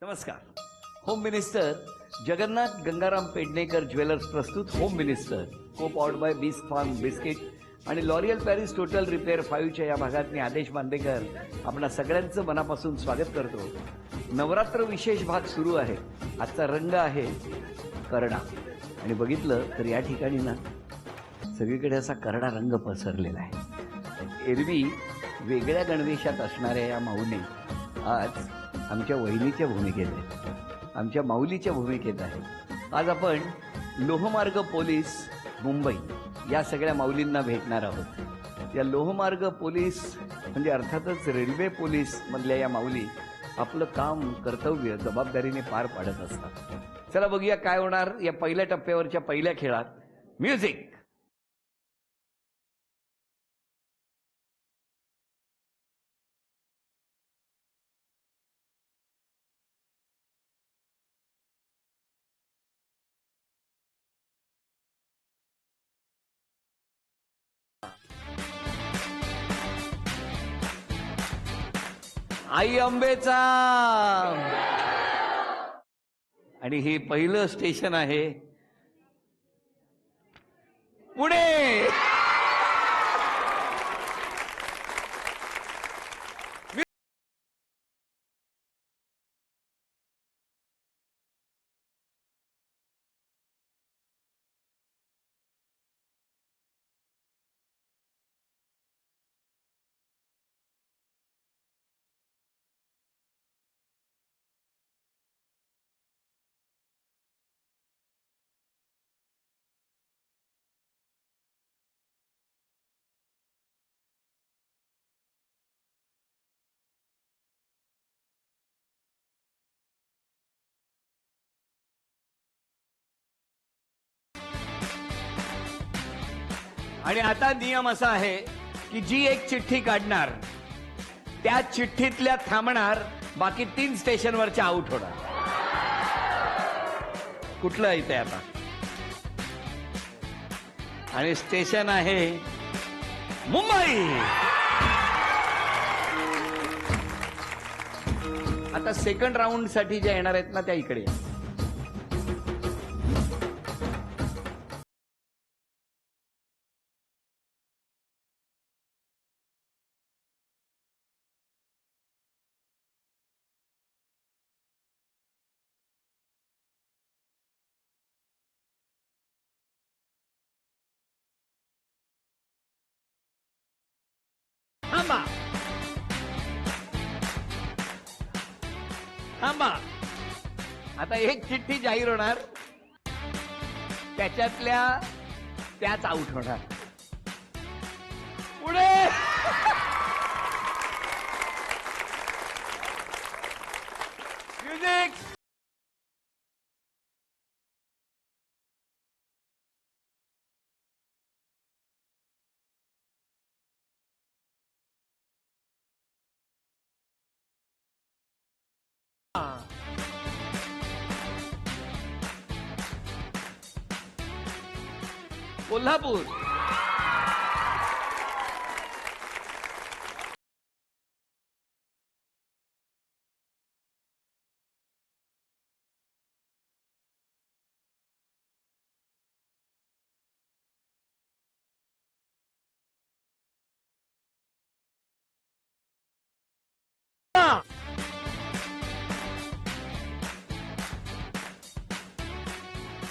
नमस्कार. Home minister Jagannath Gangaram Pednekar jewellers प्रस्तुत home minister co powered by Bisk Farm biscuit आणि L'Oréal Paris total repair 5च्या या भागात मी आदेश बांदेकर आपणा सगळ्यांचं मनापासून स्वागत करतो. नवरात्र विशेष भाग सुरू आहे. आजचा रंग आहे करडा आणि बघितलं तर या ठिकाणी ना सगळीकडे असा करडा रंग पसरलेला आहे. एरवी वेगळ्या गणवेशात असणाऱ्या या माऊली आज आमच्या वहिनीच्या भूमिकेत आहे, आमच्या माऊलीच्या भूमिकेत आहे. आज आपण लोहमार्ग पोलीस मुंबई या सगळ्या माऊलींना भेटणार आहोत. या लोहमार्ग पोलीस म्हणजे अर्थातच रेल्वे पोलीस मधल्या या माऊली आपलं काम कर्तव्य जबाबदारीने पार पाडत असतात. चला बघूया काय होणार या पहिल्या टप्प्यावरच्या पहिल्या खेळात. म्युझिक. आई अंबेचा आणि हे पहिलं स्टेशन आहे पुणे. आणि आता नियम असा आहे की जी एक चिठ्ठी काढणार त्या चिठ्ठीतल्या थांबणार, बाकी 3 स्टेशनवरच्या आउट होणार. कुठलं येते आता? आणि स्टेशन आहे मुंबई. आता सेकंड राऊंड साठी ज्या येणार आहेत ना त्या इकडे या. थांबा थांबा. आता एक चिठ्ठी जाहीर होणार, त्याच्यातल्या त्याच आउट होणार. पुढे म्युझिक. कोल्हापूर.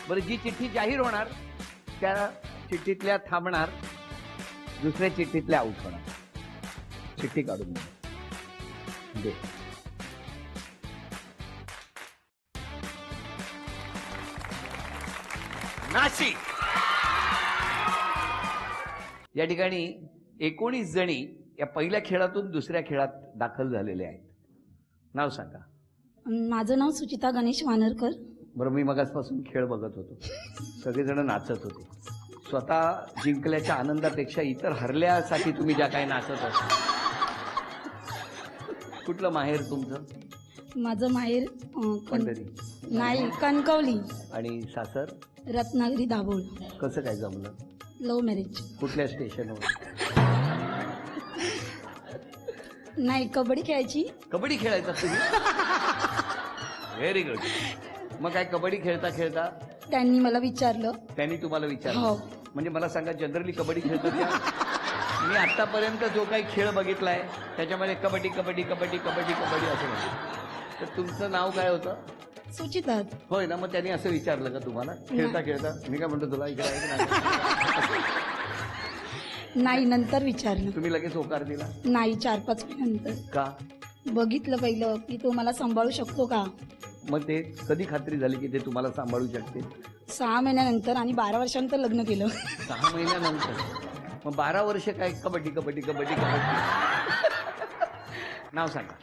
बरं, जी चिठ्ठी जाहीर होणार त्या चिठ्ठीतल्या थांबणार, दुसऱ्या चिठ्ठीतल्या आउट होणार. चिठ्ठी काढून दे. नाशिक. या ठिकाणी 19 जणी या पहिल्या खेळातून दुसऱ्या खेळात दाखल झालेले आहेत. नाव सांगा. माझं नाव सुचिता गणेश वानरकर. बरं, मी मगासपासून खेळ बघत होतो, सगळेजण नाचत होते. स्वतः जिंकल्याच्या आनंदापेक्षा इतर हरल्यासाठी तुम्ही ज्या काही नाचत असता. कुठलं माहेर तुमचं? माझं माहेर पंढरी. नाही, कणकवली. आणि सासर? रत्नागिरी दाभोळ. कसं काय जमलं? Love marriage. कुठल्या स्टेशनवर? नाही, कबड्डी खेळायची. कबड्डी खेळायचा तुम्ही? Very good. मग काय कबड्डी खेळता खेळता त्यांनी मला विचारलं. त्यांनी तुम्हाला विचारलं? हो. म्हणजे मला सांगा, जनरली कबड्डी खेळतात त्या? मी आतापर्यंत जो काही खेळ बघितलाय त्याच्यामध्ये कबड्डी कबड्डी कबड्डी कबड्डी कबड्डी असं म्हणतात. तर तुमचं नाव काय होतं? सुचिता. होय ना. मग त्यांनी असं विचारलं का तुम्हाला खेळता खेळता? मी काय म्हणतो तुला इकडे आहे की नाही? नाही, नंतर विचारलं. तुम्ही लगेच होकार दिला? नाही, 4-5 महिन्यानंतर का? बघितलं पहिलं की तो मला सांभाळू शकतो का. मग ते कधी खात्री झाली की ते तुम्हाला सांभाळू शकते? 6 महिन्यानंतर आणि 12 वर्षानंतर लग्न केलं. 6 महिन्यानंतर. मग 12 वर्ष काय कबड्डी कबड्डी कबड्डी कबड्डी. नाव सांगा.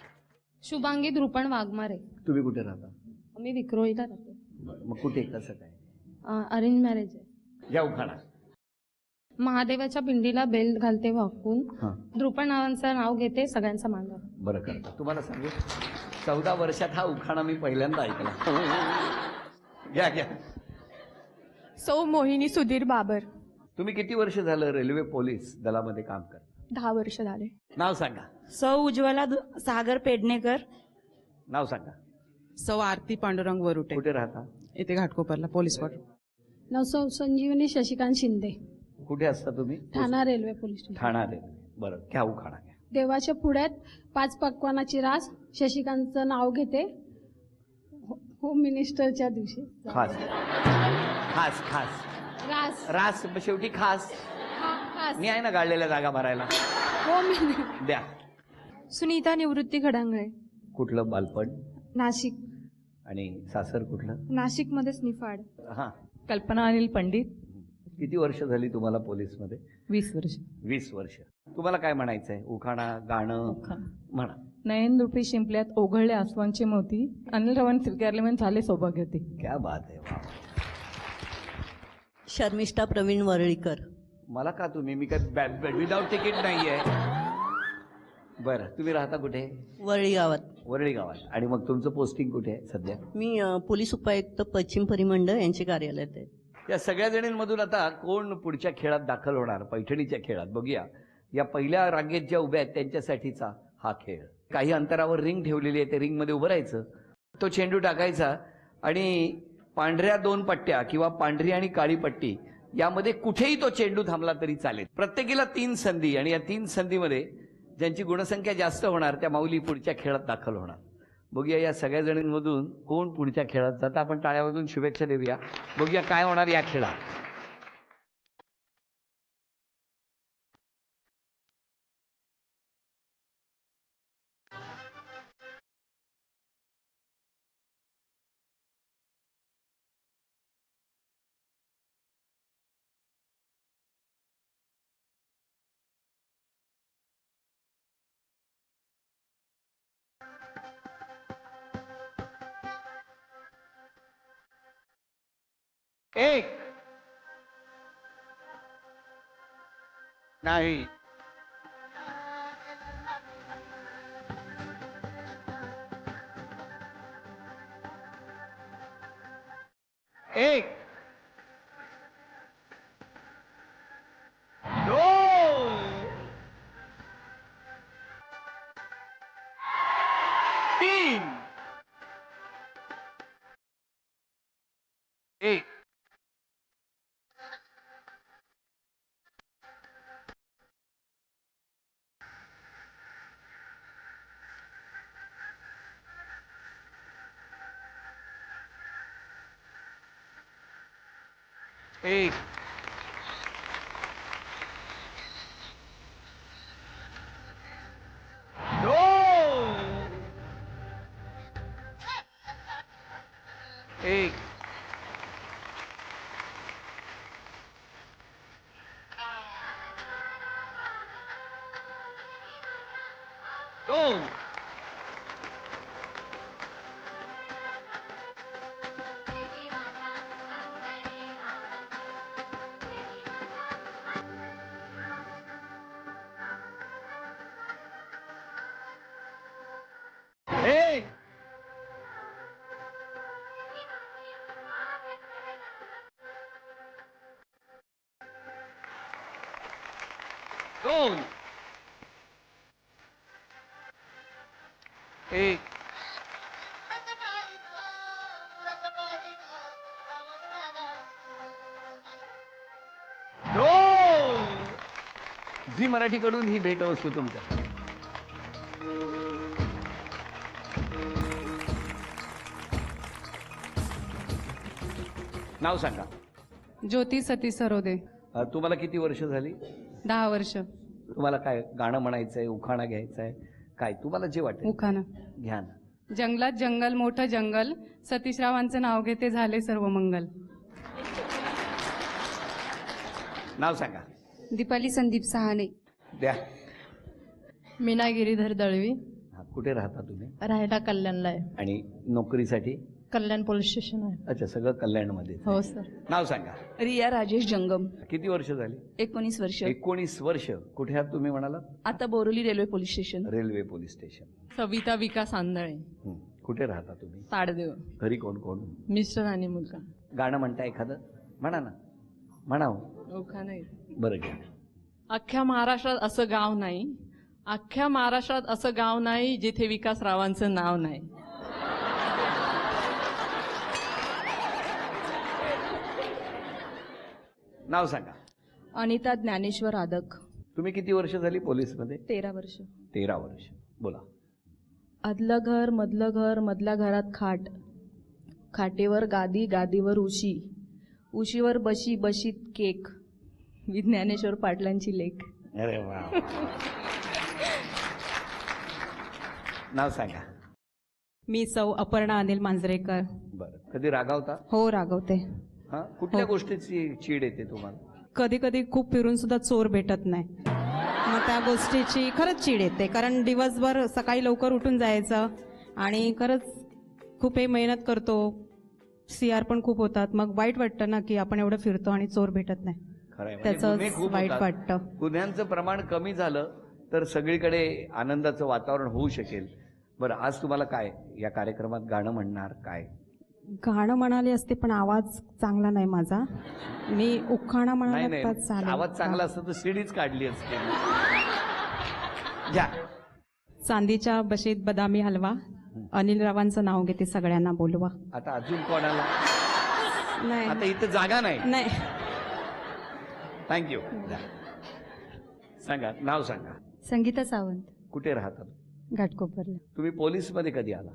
शुभांगी धृपण वाघमारे. तुम्ही कुठे राहता? मी विक्रोळीला राहते. मग कुठे कसं काय? अरेंज मॅरेज आहे. या उखाणा. महादेवाच्या पिंडीला बेल घालते वाकून, हां. धृपण नावांचं नाव घेते सगळ्यांचा मान. बरं करता. तुम्हाला सांगू, 14 वर्षात हा उखाणा मी पहिल्यांदा ऐकला. घ्या घ्या. सौ मोहिनी सुधीर बाबर. तुम्ही किती वर्ष झालं रेल्वे पोलीस दलामध्ये काम करता? 10 वर्ष झाले. नाव सांगा. सौ उज्ज्वला सागर पेडणेकर. नाव सांगा. सौ आरती पांडुरंग वरुटे. कुठे राहता? इथे घाटकोपरला पोलीस स्पॉट. नवसौ संजीवनी शशिकांत शिंदे. कुठे असता तुम्ही? ठाणा रेल्वे पोलीस स्टेशन. ठाणा रेल्वे. बरं, घ्या उखाणा घ्या. देवाच्या पुढ्यात 5 पक्वानाची रास, शशिकांतचं नाव घेते होम मिनिस्टरच्या दिवशी. खास खास खास रास. रास शेवटी खास. मी आहे ना गाडलेल्या जागा भरायला. होम द्या. सुनीता निवृत्ती खडांगळे. कुठलं बालपण? नाशिक. आणि सासर कुठलं? नाशिकमध्येच निफाड. हा. कल्पना अनिल पंडित. किती वर्ष झाली तुम्हाला पोलीसमध्ये? 20 वर्ष. 20 वर्ष. तुम्हाला काय म्हणायचंय? उखाणा, गाणं म्हणा. नयन रुपी शिंपल्यात ओघळले आसवांचे मोती, अनिल रवण स्वीकारले म्हणून झाले सौभाग्यवती. क्या बात आहे. वा. शर्मिष्ठा प्रवीण वरळीकर. मला का तुम्ही? मी काय विदाउट तिकीट नाहीये. बरं, तुम्ही राहता कुठे? वरळी गावात. वरळी गावात. आणि मग तुमचं पोस्टिंग कुठे आहे सध्या? मी पोलीस उपायुक्त पश्चिम परिमंडळ यांचे कार्यालयात आहे. या सगळ्या जणींमधून आता कोण पुढच्या खेळात दाखल होणार? पैठणीच्या खेळात बघूया. या पहिल्या रांगेत ज्या उभ्या आहेत त्यांच्यासाठीचा हा खेळ. काही अंतरावर रिंग ठेवलेली आहे. त्या रिंगमध्ये उभं राहायचं, तो चेंडू टाकायचा आणि पांढऱ्या 2 पट्ट्या किंवा पांढरी आणि काळी पट्टी यामध्ये कुठेही तो चेंडू थांबला तरी चालेल. प्रत्येकीला 3 संधी, आणि या 3 संधीमध्ये ज्यांची गुणसंख्या जास्त होणार त्या माऊली पुढच्या खेळात दाखल होणार. बघूया या सगळ्या जणींमधून कोण पुढच्या खेळात जातं. आपण टाळ्यामधून शुभेच्छा देऊया. बघूया काय होणार या खेळात. एक नाही. एक, दोन, तीन, एक, एक, दोन, एक, दोन, एक, दोन, एक, झी मराठीकडून ही भेटवस्तू तुमच्या. नाव सांगा. ज्योती सतीश सरोदे. तुम्हाला किती वर्ष झाली? 10 वर्ष. तुम्हाला काय गाणं म्हणायचंय, उखाणा घ्यायचाय, काय तुम्हाला जे वाटेल उखाणा. घ्या ना. जंगलात जंगल मोठं जंगल, सतीशरावांचं नाव घेते झाले सर्व मंगल. नाव सांगा. दीपाली संदीप सहाने. द्या. मीना गिरीधर दळवी. कुठे राहता तुम्ही? राहायला कल्याणला आहे. आणि नोकरीसाठी? कल्याण पोलीस स्टेशन आहे. अच्छा, सगळं कल्याणमध्ये. हो सर. नाव सांगा. रिया राजेश जंगम. किती वर्ष झाली? 19 वर्ष. 19 वर्ष. कुठे आहात तुम्ही म्हणालात? आता Borivali railway police station. Railway police station. Savita Vikas Andhale. कुठे राहता तुम्ही? ताडदेव. घरी कोण कोण? मिस्टर आणि मुलगा. गाणं म्हणता एखादं? म्हणा ना. म्हणाव. नाही. बरं घ्या. अख्ख्या महाराष्ट्रात असं गाव नाही, अख्ख्या महाराष्ट्रात असं गाव नाही जिथे विकासरावांचं नाव नाही. नाव सांगा. अनिता ज्ञानेश्वर आदक. तुम्ही किती वर्ष झाली पोलीसमध्ये? 13 वर्ष. 13 वर्ष. बोला. आदलं घर, मधलं घर, मधल्या घरात खाट, खाटेवर गादी, गादीवर उशी, उशीवर बशी, बशीत केक, मी ज्ञानेश्वर पाटलांची लेक. अरे वा. नाव सांगा. मी सौ अपर्णा अनिल मांजरेकर. बरं. कधी रागावता? हो, रागवते. हा, कुठल्या गोष्टीची चीड येते तुम्हाला? कधी कधी खूप फिरून सुद्धा चोर भेटत नाही, मग त्या गोष्टीची खरंच चीड येते. कारण दिवसभर सकाळी लवकर उठून जायचं आणि खरंच खूप हे मेहनत करतो, CR पण खूप होतात, मग वाईट वाटतं ना की आपण एवढं फिरतो आणि चोर भेटत नाही. खरंय. त्याचं गुन्हे खूप वाईट होतात. वाटतं. गुन्ह्यांचं प्रमाण कमी झालं तर सगळीकडे आनंदाचं वातावरण होऊ शकेल. बरं, आज तुम्हाला काय या कार्यक्रमात गाणं म्हणणार काय? गाणं म्हणाले असते पण आवाज चांगला नाही माझा. मी उखाणा नाही म्हणाला तर नाही, चालेल. आवाज चांगला असतं तर सीडीच काढली असते. घ्या. चांदीच्या बशीत बदामी हलवा, अनिल रावांचं नाव घेते सगळ्यांना बोलवा. आता अजून कोणाला? आता नाही इथं जागा नाही. नाही. थँक्यू. सांगा. नाव सांगा. संगीता सावंत. कुठे राहतात? घाटकोपरला. तुम्ही पोलीसमध्ये कधी आला?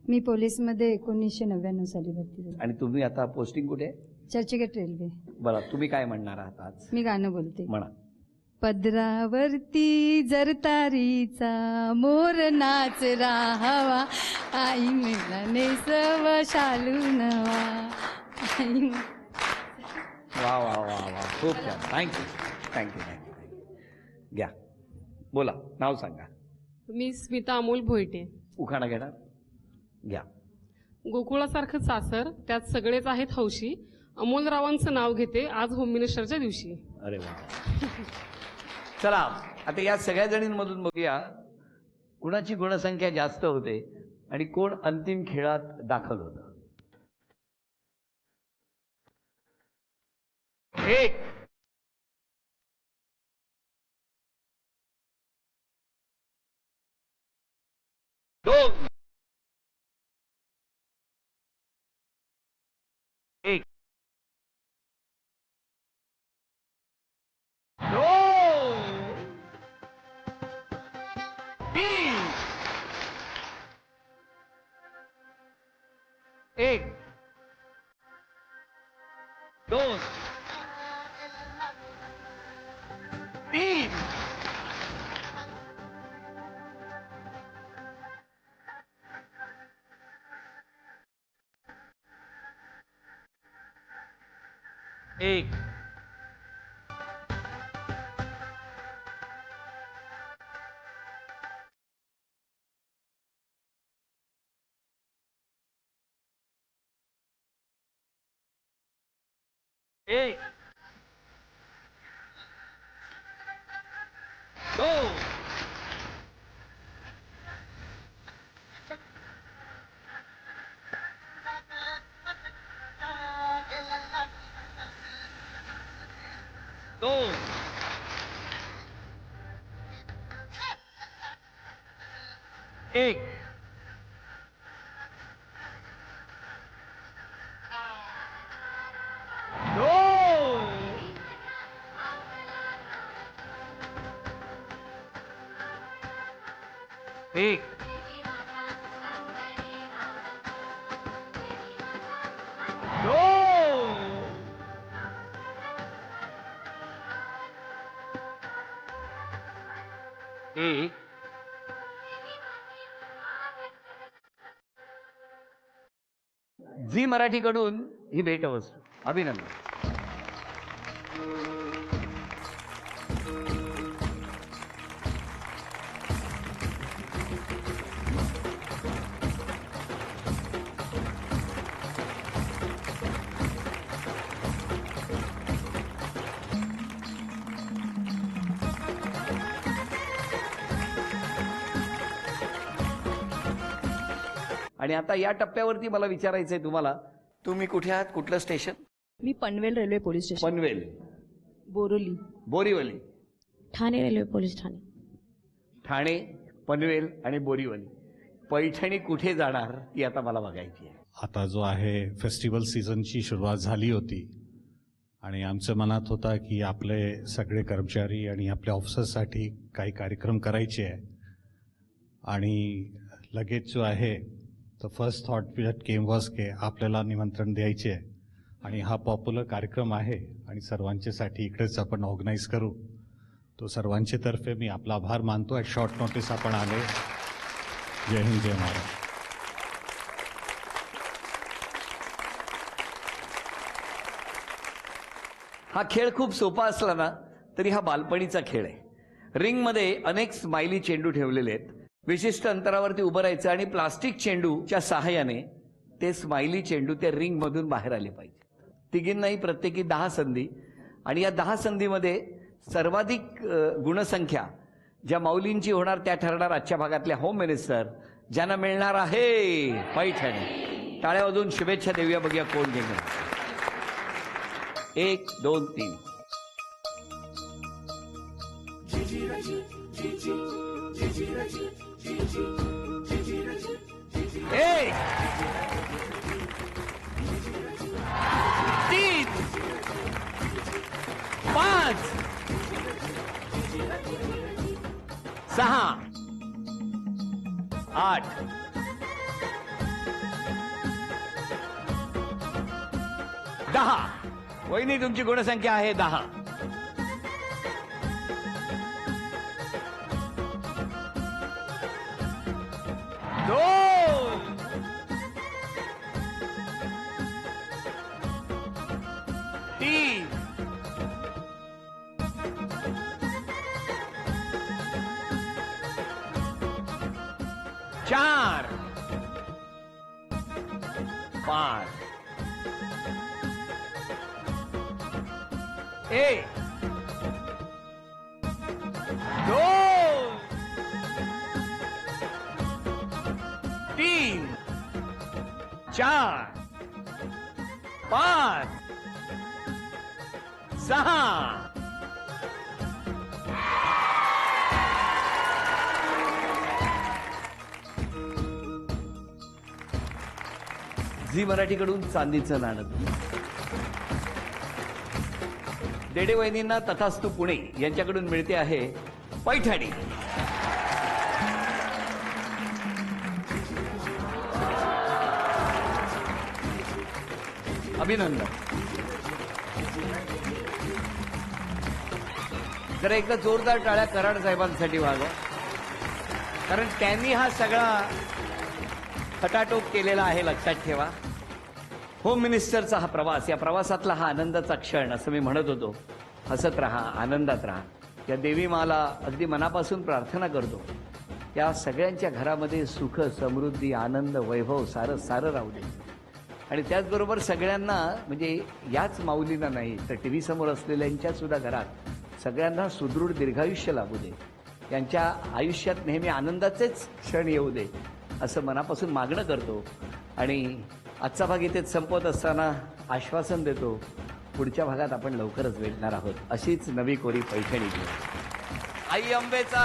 मी पोलीसमध्ये 1999 साली भरती झाली. आणि तुम्ही आता पोस्टिंग कुठे? चर्चगेट रेल्वे. बरं, तुम्ही काय म्हणणार आहात आज? मी गाणं बोलते. म्हणा. पदरावरती जरतारीचा मोर नाच राहावा, आई मला नेसव शालू नवा, आई. वा वा वा वा, खूप छान. Thank you thank you thank you. घ्या. बोला. नाव सांगा. मी स्मिता अमोल भोईटे. उखाणा घेणार? घ्या. गोकुळासारखं सासर, त्यात सगळेच आहेत हौशी, अमोलरावांचं नाव घेते आज होम मिनिस्टरच्या दिवशी. अरे वा. चला, आता या सगळ्या जणींमधून बघूया कुणाची गुणसंख्या जास्त होते आणि कोण अंतिम खेळात दाखल होतं. 1 2 1 2 3 1 2 3 1 1 2 2 1 2 एक, दोन, एक, झी मराठीकडून ही भेटवस्तू. अभिनंदन. आणि आता या टप्प्यावरती मला विचारायचंय तुम्हाला, तुम्ही कुठे आहात, कुठलं स्टेशन? मी Panvel railway police station, Panvel, Borivali, Borivali, Thane railway police ठाणे. ठाणे, पनवेल आणि बोरीवली. पैठणी कुठे जाणार ती आता मला बघायची आहे. आता जो आहे फेस्टिवल सीझनची सुरुवात झाली होती आणि आमच्या मनात होता की आपले सगळे कर्मचारी आणि आपल्या ऑफिसर्ससाठी काही कार्यक्रम करायचे आहे. आणि लगेच जो आहे तर first thought that came was के आपल्याला निमंत्रण द्यायचे आहे आणि हा पॉप्युलर कार्यक्रम आहे आणि सर्वांच्यासाठी इकडेच आपण ऑर्गनाईज करू. तो सर्वांचे तर्फे मी आपला आभार मानतो. ॲट शॉर्ट नोटीस आपण आले. जय हिंद, जय महाराष्ट्र. हा खेळ खूप सोपा असला ना तरी हा बालपणीचा खेळ आहे. रिंगमध्ये अनेक स्माइली चेंडू ठेवलेले आहेत. विशिष्ट अंतरावरती उभं राहायचं आणि प्लास्टिक चेंडूच्या सहाय्याने ते स्माइली चेंडू त्या रिंगमधून बाहेर आले पाहिजे. तिघींनाही प्रत्येकी 10 संधी आणि या 10 संधीमध्ये सर्वाधिक गुणसंख्या ज्या माऊलींची होणार त्या ठरणार आजच्या भागातल्या होम मिनिस्टर, ज्यांना मिळणार आहे पैठणी. टाळ्या वाजवून शुभेच्छा देऊया. बघूया कोण घेणार. 1, 2, 3. एक, 3, 5, 6, 8, 10. वहिनी तुमची गुणसंख्या आहे 10. दोन, 3, 4, 5, 1, 2, 3, 4, 5, 6. झी मराठीकडून चांदीचं नाणं. देडे वहिनींना तथास्तु पुणे यांच्याकडून मिळते आहे पैठणी. अभिनंदन. जरा एकदा जोरदार टाळ्या कराड साहेबांसाठी वाजवा, कारण त्यांनी हा सगळा खटाटोप केलेला आहे. लक्षात ठेवा, होम मिनिस्टरचा हा प्रवास, या प्रवासातला हा आनंदाचा क्षण, असं मी म्हणत होतो. हसत राहा, आनंदात राहा. या देवी माला अगदी मनापासून प्रार्थना करतो, या सगळ्यांच्या घरामध्ये सुख, समृद्धी, आनंद, वैभव सारं सारं राहू दे. आणि त्याचबरोबर सगळ्यांना, म्हणजे याच माऊलींना नाही तर टी व्ही समोर असलेल्यांच्या सुद्धा घरात सगळ्यांना सुदृढ दीर्घायुष्य लाभू दे. यांच्या आयुष्यात नेहमी आनंदाचेच क्षण येऊ दे, असं मनापासून मागणं करतो. आणि आजचा भाग इथेच संपवत असताना आश्वासन देतो, पुढच्या भागात आपण लवकरच भेटणार आहोत. अशीच नवी कोरी पैठणी घेऊ. आई अंबेचा